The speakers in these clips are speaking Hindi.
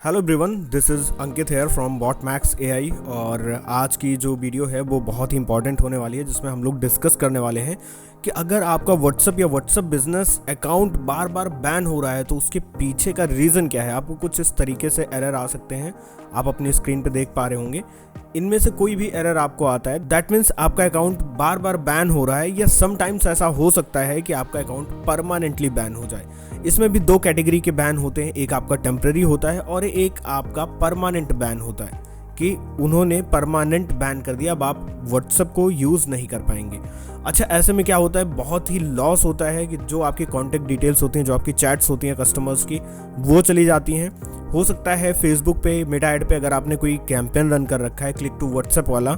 Hello everyone, this is Ankit here from Botmax AI. और आज की जो वीडियो है वो बहुत ही इंपॉर्टेंट होने वाली है, जिसमें हम लोग डिस्कस करने वाले हैं कि अगर आपका व्हाट्सअप या व्हाट्सअप बिजनेस अकाउंट बार बार बैन हो रहा है तो उसके पीछे का रीज़न क्या है। आपको कुछ इस तरीके से एरर आ सकते हैं, आप अपनी स्क्रीन पे देख पा रहे होंगे। इनमें से कोई भी एरर आपको आता है, दैट मीन्स आपका अकाउंट बार बार बैन हो रहा है, या समटाइम्स ऐसा हो सकता है कि आपका अकाउंट परमानेंटली बैन हो जाए। इसमें भी दो कैटेगरी के बैन होते हैं, एक आपका टेम्पररी होता है और एक आपका परमानेंट बैन होता है कि उन्होंने परमानेंट बैन कर दिया, अब आप व्हाट्सएप को यूज़ नहीं कर पाएंगे। अच्छा, ऐसे में क्या होता है, बहुत ही लॉस होता है कि जो आपकी कॉन्टैक्ट डिटेल्स होती हैं, जो आपकी चैट्स होती हैं कस्टमर्स की, वो चली जाती हैं। हो सकता है फेसबुक पे, मेटा ऐड पे अगर आपने कोई कैंपेन रन कर रखा है क्लिक टू व्हाट्सएप वाला,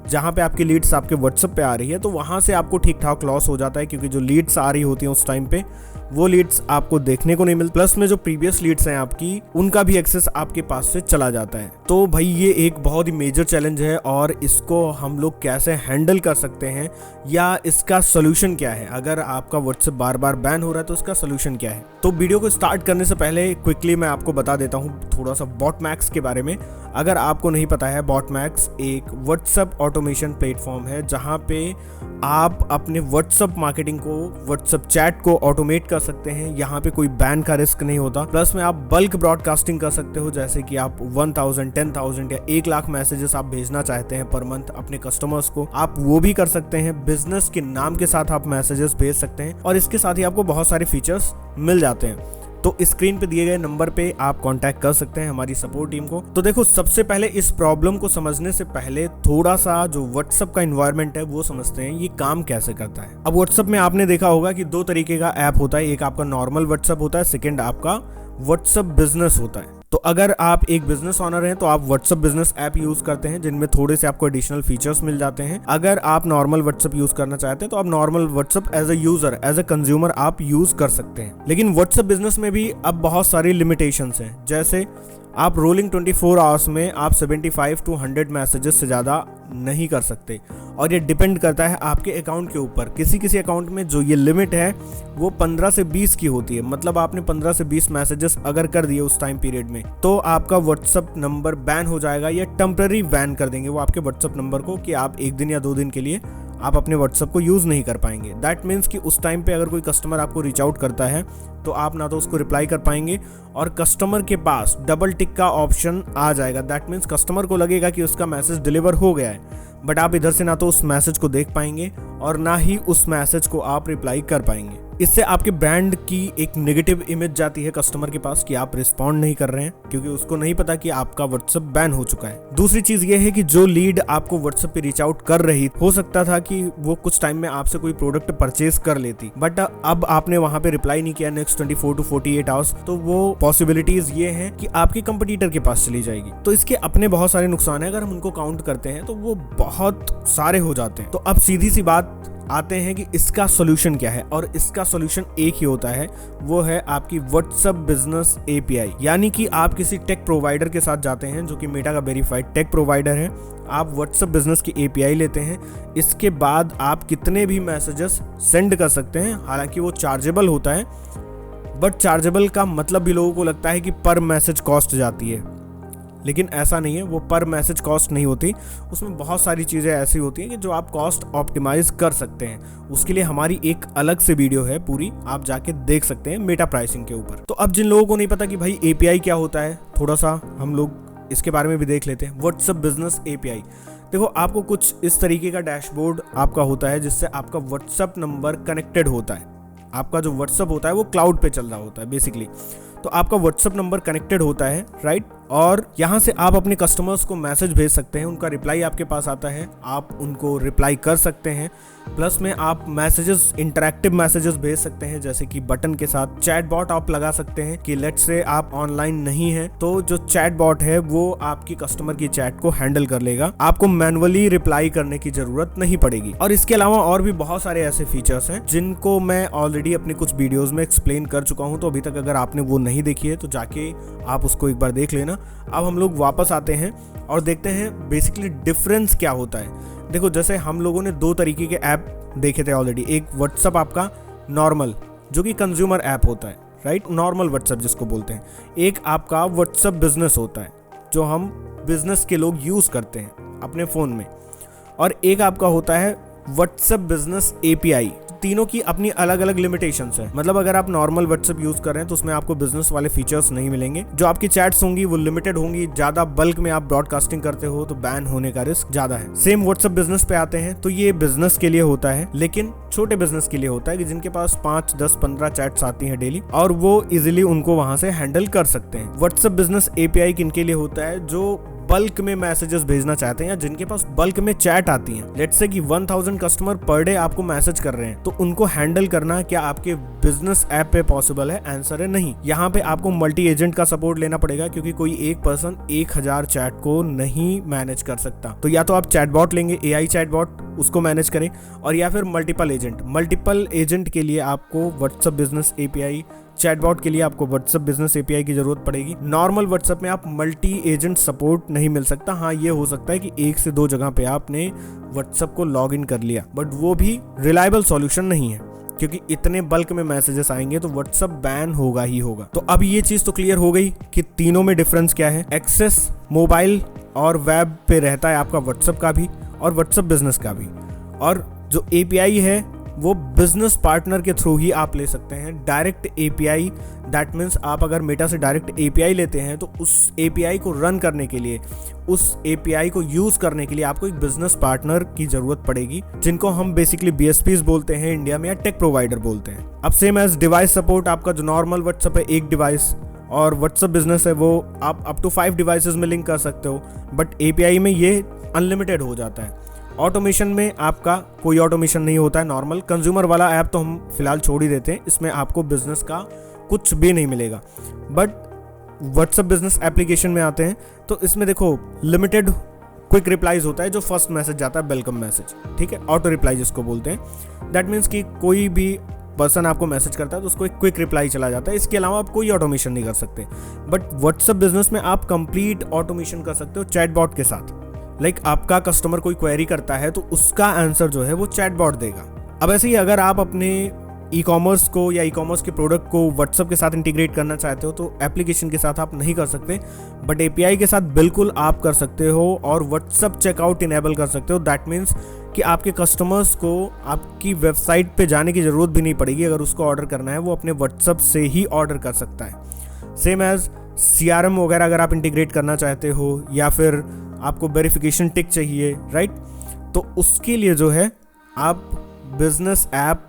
जहाँ पे आपकी लीड्स आपके व्हाट्सएप पे आ रही है, तो वहाँ से आपको ठीक ठाक लॉस हो जाता है, क्योंकि जो लीड्स आ रही होती हैं उस टाइम पे वो लीड्स आपको देखने को नहीं मिलती। प्लस में जो प्रीवियस लीड्स हैं आपकी, उनका भी एक्सेस आपके पास से चला जाता है। तो भाई ये एक बहुत ही मेजर चैलेंज है, और इसको हम लोग कैसे हैंडल कर सकते हैं या इसका सोल्यूशन क्या है। अगर आपका व्हाट्सएप बार बार बैन हो रहा है तो इसका सोल्यूशन क्या है। तो वीडियो को स्टार्ट करने से पहले क्विकली मैं आपको बता देता हूँ थोड़ा सा बॉटमैक्स के बारे में। अगर आपको नहीं पता है, बॉटमैक्स एक व्हाट्सएप ऑटोमेशन प्लेटफॉर्म है, जहाँ पे आप अपने व्हाट्सएप मार्केटिंग को, व्हाट्सएप चैट को ऑटोमेट कर सकते हैं। यहाँ पे कोई बैन का रिस्क नहीं होता। प्लस में आप बल्क ब्रॉडकास्टिंग कर सकते हो, जैसे कि आप 1000, 10,000 या 1 लाख मैसेजेस आप भेजना चाहते हैं पर मंथ अपने कस्टमर्स को, आप वो भी कर सकते हैं। बिजनेस के नाम के साथ आप मैसेजेस भेज सकते हैं, और इसके साथ ही आपको बहुत सारे फीचर्स मिल जाते हैं। तो स्क्रीन पे दिए गए नंबर पे आप कांटेक्ट कर सकते हैं हमारी सपोर्ट टीम को। तो देखो, सबसे पहले इस प्रॉब्लम को समझने से पहले थोड़ा सा जो व्हाट्सएप का इन्वायरमेंट है वो समझते हैं, ये काम कैसे करता है। अब व्हाट्सएप में आपने देखा होगा कि दो तरीके का ऐप होता है, एक आपका नॉर्मल व्हाट्सएप होता है, सेकेंड आपका व्हाट्सएप बिजनेस होता है। तो अगर आप एक बिजनेस ओनर हैं तो आप व्हाट्सएप बिजनेस ऐप यूज करते हैं, जिनमें थोड़े से आपको एडिशनल फीचर्स मिल जाते हैं। अगर आप नॉर्मल व्हाट्सएप यूज करना चाहते हैं तो आप normal WhatsApp as a user, as a consumer आप यूज कर सकते हैं। लेकिन व्हाट्सएप बिजनेस में भी अब बहुत सारी लिमिटेशंस हैं, जैसे आप रोलिंग 24 आवर्स में आप 75 to 100 मैसेजेस से ज़्यादा नहीं कर सकते, और ये डिपेंड करता है आपके अकाउंट के ऊपर। किसी किसी अकाउंट में जो ये लिमिट है वो 15 से 20 की होती है, मतलब आपने 15 से 20 मैसेजेस अगर कर दिए उस टाइम पीरियड में तो आपका व्हाट्सअप नंबर बैन हो जाएगा, या टेम्पररी बैन कर देंगे वो आपके व्हाट्सअप नंबर को, कि आप 1 दिन या 2 दिन के लिए आप अपने व्हाट्सएप को यूज़ नहीं कर पाएंगे। दैट मीन्स कि उस टाइम पे अगर कोई कस्टमर आपको रीच आउट करता है तो आप ना तो उसको रिप्लाई कर पाएंगे, और कस्टमर के पास डबल टिक का ऑप्शन आ जाएगा। दैट मीन्स कस्टमर को लगेगा कि उसका मैसेज डिलीवर हो गया है, बट आप इधर से ना तो उस मैसेज को देख पाएंगे और ना ही उस मैसेज को आप रिप्लाई कर पाएंगे। इससे आपके ब्रांड की एक नेगेटिव इमेज जाती है कस्टमर के पास कि आप रिस्पॉन्ड नहीं कर रहे हैं, क्योंकि उसको नहीं पता कि आपका व्हाट्सएप बैन हो चुका है। दूसरी चीज ये है कि जो लीड आपको व्हाट्सएप पे रीच आउट कर रही, हो सकता था कि वो कुछ टाइम में आपसे कोई प्रोडक्ट परचेज कर लेती, बट अब आपने वहां पे रिप्लाई नहीं किया नेक्स्ट 24 to 48 आवर्स, तो वो पॉसिबिलिटीज ये हैं कि आपके कंपटीटर के पास चली जाएगी। तो इसके अपने बहुत सारे नुकसान है, अगर हम उनको काउंट करते हैं तो वो बहुत सारे हो जाते हैं। तो अब सीधी सी बात आते हैं कि इसका सोल्यूशन क्या है, और इसका सोल्यूशन एक ही होता है, वो है आपकी व्हाट्सएप बिजनेस एपीआई। यानी कि आप किसी टेक प्रोवाइडर के साथ जाते हैं, जो कि मेटा का वेरीफाइड टेक प्रोवाइडर है, आप व्हाट्सएप बिजनेस की एपीआई लेते हैं। इसके बाद आप कितने भी मैसेजेस सेंड कर सकते हैं। हालांकि वो चार्जेबल होता है, बट चार्जेबल का मतलब भी लोगों को लगता है कि पर मैसेज कॉस्ट जाती है, लेकिन ऐसा नहीं है। वो पर मैसेज कॉस्ट नहीं होती, उसमें बहुत सारी चीज़ें ऐसी होती हैं कि जो आप कॉस्ट ऑप्टिमाइज कर सकते हैं। उसके लिए हमारी एक अलग से वीडियो है पूरी, आप जाके देख सकते हैं मेटा प्राइसिंग के ऊपर। तो अब जिन लोगों को नहीं पता कि भाई एपीआई क्या होता है, थोड़ा सा हम लोग इसके बारे में भी देख लेते हैं। व्हाट्सएप बिजनेस एपीआई, देखो आपको कुछ इस तरीके का डैशबोर्ड आपका होता है, जिससे आपका व्हाट्सएप नंबर कनेक्टेड होता है। आपका जो व्हाट्सएप होता है वो क्लाउड पे चल रहा होता है बेसिकली। तो आपका व्हाट्सएप नंबर कनेक्टेड होता है, राइट, और यहाँ से आप अपने कस्टमर्स को मैसेज भेज सकते हैं, उनका रिप्लाई आपके पास आता है, आप उनको रिप्लाई कर सकते हैं। प्लस में आप मैसेजेस, इंटरैक्टिव मैसेजेस भेज सकते हैं, जैसे कि बटन के साथ चैट बॉट आप लगा सकते हैं कि लेट्स से आप ऑनलाइन नहीं हैं तो जो चैट बॉट है वो आपकी कस्टमर की चैट को हैंडल कर लेगा, आपको मैनुअली रिप्लाई करने की जरूरत नहीं पड़ेगी। और इसके अलावा और भी बहुत सारे ऐसे फीचर्स हैं जिनको मैं ऑलरेडी अपनी कुछ वीडियोज में एक्सप्लेन कर चुका हूँ, तो अभी तक अगर आपने वो नहीं देखी है तो जाके आप उसको एक बार देख लेना। अब हम लोग वापस आते हैं और देखते हैं बेसिकली डिफरेंस क्या होता है। देखो, जैसे हम लोगों ने दो तरीके के ऐप देखे थे ऑलरेडी। एक व्हाट्सएप आपका नॉर्मल, जो कि कंज्यूमर ऐप होता है, राइट, नॉर्मल व्हाट्सएप जिसको बोलते हैं। एक आपका व्हाट्सएप बिजनेस होता है जो हम बिजनेस के लोग यूज़ करते हैं अपने फ़ोन में, और एक आपका होता है व्हाट्सएप बिजनेस API। तीनों की अपनी अलग अलग लिमिटेशंस है। मतलब अगर आप नॉर्मल व्हाट्सएप यूज कर रहे हैं तो उसमें आपको बिजनेस वाले फीचर्स नहीं मिलेंगे। जो आपकी चैट्स होंगी वो लिमिटेड होंगी, ज्यादा बल्क में आप ब्रॉडकास्टिंग करते हो तो बैन होने का रिस्क ज्यादा है। सेम व्हाट्सएप बिजनेस पे आते हैं तो ये बिजनेस के लिए होता है, लेकिन छोटे बिजनेस के लिए होता है कि जिनके पास 5, 10, 15 चैट्स आती हैं डेली और वो इजिली उनको वहां से हैंडल कर सकते हैं। व्हाट्सएप बिजनेस API किनके लिए होता है? जो बल्क में मैसेजेस भेजना चाहते हैं या जिनके पास बल्क में चैट आती हैं। लेट्स से कि 1000 कस्टमर पर डे आपको मैसेज कर रहे हैं, तो उनको हैंडल करना क्या आपके बिजनेस ऐप पे पॉसिबल है? आंसर है नहीं। यहाँ पे आपको मल्टी एजेंट का सपोर्ट लेना पड़ेगा, क्योंकि कोई एक पर्सन 1000 चैट को नहीं मैनेज कर सकता। तो या तो आप चैटबॉट लेंगे, AI चैटबॉट, उसको मैनेज करें, और या फिर मल्टीपल एजेंट के लिए आपको व्हाट्सएप बिजनेस API, चैटबॉट के लिए आपको व्हाट्सएप बिजनेस API की जरूरत पड़ेगी। नॉर्मल व्हाट्सएप में आप मल्टी एजेंट सपोर्ट नहीं मिल सकता। हाँ, ये हो सकता है कि 1 से 2 जगह पे आपने व्हाट्सएप को लॉग इन कर लिया, बट वो भी रिलायबल सॉल्यूशन नहीं है, क्योंकि इतने बल्क में मैसेजेस आएंगे तो व्हाट्सएप बैन होगा ही होगा। तो अब ये चीज तो क्लियर हो गई कि तीनों में डिफरेंस क्या है। एक्सेस मोबाइल और वेब पे रहता है आपका व्हाट्सएप का भी और व्हाट्सएप बिजनेस का भी, और जो API है वो बिजनेस पार्टनर के थ्रू ही आप ले सकते हैं। डायरेक्ट API, दैट मीन्स आप अगर मेटा से डायरेक्ट API लेते हैं तो उस API को रन करने के लिए, उस API को यूज करने के लिए आपको एक बिजनेस पार्टनर की जरूरत पड़ेगी, जिनको हम बेसिकली BSPs बोलते हैं इंडिया में, या टेक प्रोवाइडर बोलते हैं। अब सेम एज डिवाइस सपोर्ट, आपका जो नॉर्मल व्हाट्सएप है 1 डिवाइस, और व्हाट्सएप बिजनेस है वो आप अप टू 5 डिवाइसेस में लिंक कर सकते हो, बट API में ये अनलिमिटेड हो जाता है। ऑटोमेशन में आपका कोई ऑटोमेशन नहीं होता है। नॉर्मल कंज्यूमर वाला ऐप तो हम फिलहाल छोड़ ही देते हैं, इसमें आपको बिजनेस का कुछ भी नहीं मिलेगा। बट व्हाट्सएप बिजनेस एप्लीकेशन में आते हैं तो इसमें देखो लिमिटेड क्विक रिप्लाईज होता है। जो फर्स्ट मैसेज जाता है वेलकम मैसेज, ठीक है, ऑटो रिप्लाई जिसको बोलते हैं। दैट मीन्स कि कोई भी पर्सन आपको मैसेज करता है तो उसको एक क्विक रिप्लाई चला जाता है। इसके अलावा आप कोई ऑटोमेशन नहीं कर सकते। बट व्हाट्सएप बिजनेस में आप कंप्लीट ऑटोमेशन कर सकते हो चैटबॉट के साथ। लाइक आपका कस्टमर कोई क्वेरी करता है तो उसका आंसर जो है वो चैटबॉट देगा। अब ऐसे ही अगर आप अपने ई-कॉमर्स को या ई-कॉमर्स के प्रोडक्ट को व्हाट्सएप के साथ इंटीग्रेट करना चाहते हो तो एप्लीकेशन के साथ आप नहीं कर सकते, बट API के साथ बिल्कुल आप कर सकते हो और व्हाट्सएप चेकआउट इनेबल कर सकते हो। दैट मीन्स कि आपके कस्टमर्स को आपकी वेबसाइट पे जाने की ज़रूरत भी नहीं पड़ेगी। अगर उसको ऑर्डर करना है वो अपने व्हाट्सएप से ही ऑर्डर कर सकता है। सेम एज CRM वगैरह अगर आप इंटीग्रेट करना चाहते हो, या फिर आपको वेरिफिकेशन टिक चाहिए, राइट, तो उसके लिए जो है आप बिजनेस ऐप,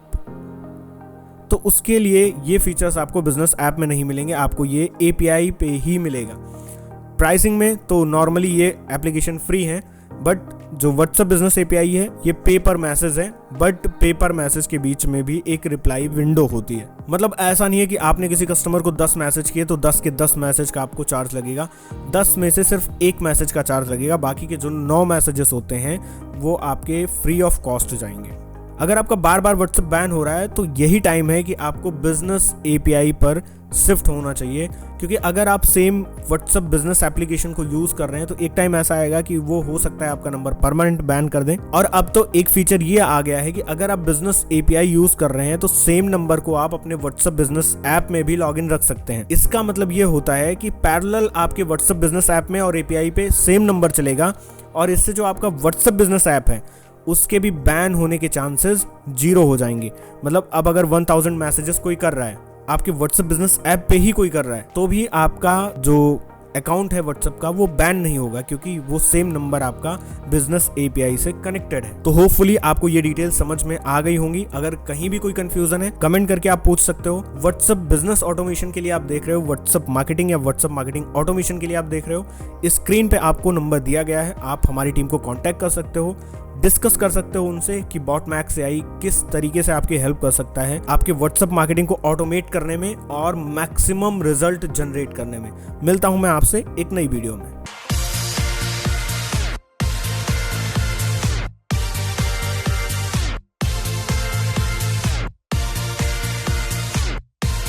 तो उसके लिए ये फीचर्स आपको बिजनेस ऐप में नहीं मिलेंगे, आपको ये API पे ही मिलेगा। प्राइसिंग में तो नॉर्मली ये एप्लीकेशन फ्री है, बट जो व्हाट्सएप बिजनेस API है ये पेपर मैसेज है, बट पेपर मैसेज के बीच में भी एक रिप्लाई विंडो होती है। मतलब ऐसा नहीं है कि आपने किसी कस्टमर को 10 मैसेज किए तो 10 के 10 मैसेज का आपको चार्ज लगेगा। 10 में से सिर्फ 1 मैसेज का चार्ज लगेगा, बाकी के जो 9 मैसेजेस होते हैं वो आपके फ्री ऑफ कॉस्ट जाएंगे। अगर आपका बार बार व्हाट्सएप बैन हो रहा है तो यही टाइम है कि आपको बिजनेस API पर शिफ्ट होना चाहिए, क्योंकि अगर आप सेम व्हाट्सएप बिजनेस एप्लीकेशन को यूज कर रहे हैं तो एक टाइम ऐसा आएगा कि वो हो सकता है आपका नंबर परमानेंट बैन कर दें। और अब तो एक फीचर ये आ गया है कि अगर आप बिजनेस API यूज कर रहे हैं तो सेम नंबर को आप अपने व्हाट्सएप बिजनेस ऐप में भी लॉग इन रख सकते हैं। इसका मतलब ये होता है कि पैरेलल आपके व्हाट्सएप बिजनेस ऐप में और API पे सेम नंबर चलेगा, और इससे जो आपका व्हाट्सएप बिजनेस ऐप है उसके भी बैन होने के चांसेस 0 हो जाएंगे। मतलब अब अगर 1000 मैसेजेस कोई कर रहा है, आपके व्हाट्सएप बिजनेस ऐप पे ही कोई कर रहा है, तो भी आपका जो अकाउंट है व्हाट्सएप का वो बैन नहीं होगा, क्योंकि वो सेम नंबर आपका बिजनेस API से कनेक्टेड है। तो होपफुली आपको ये डिटेल समझ में आ गई होंगी। अगर कहीं भी कोई कंफ्यूजन है कमेंट करके आप पूछ सकते हो। व्हाट्सएप बिजनेस ऑटोमेशन के लिए आप देख रहे हो, व्हाट्सएप मार्केटिंग या व्हाट्सएप मार्केटिंग ऑटोमेशन के लिए आप देख रहे हो। स्क्रीन पे आपको नंबर दिया गया है, आप हमारी टीम को कॉन्टैक्ट कर सकते हो, डिस्कस कर सकते हो उनसे कि बॉटमैक्स AI किस तरीके से आपकी हेल्प कर सकता है आपके व्हाट्सएप मार्केटिंग को ऑटोमेट करने में और मैक्सिमम रिजल्ट जनरेट करने में। मिलता हूं मैं आपसे एक नई वीडियो में।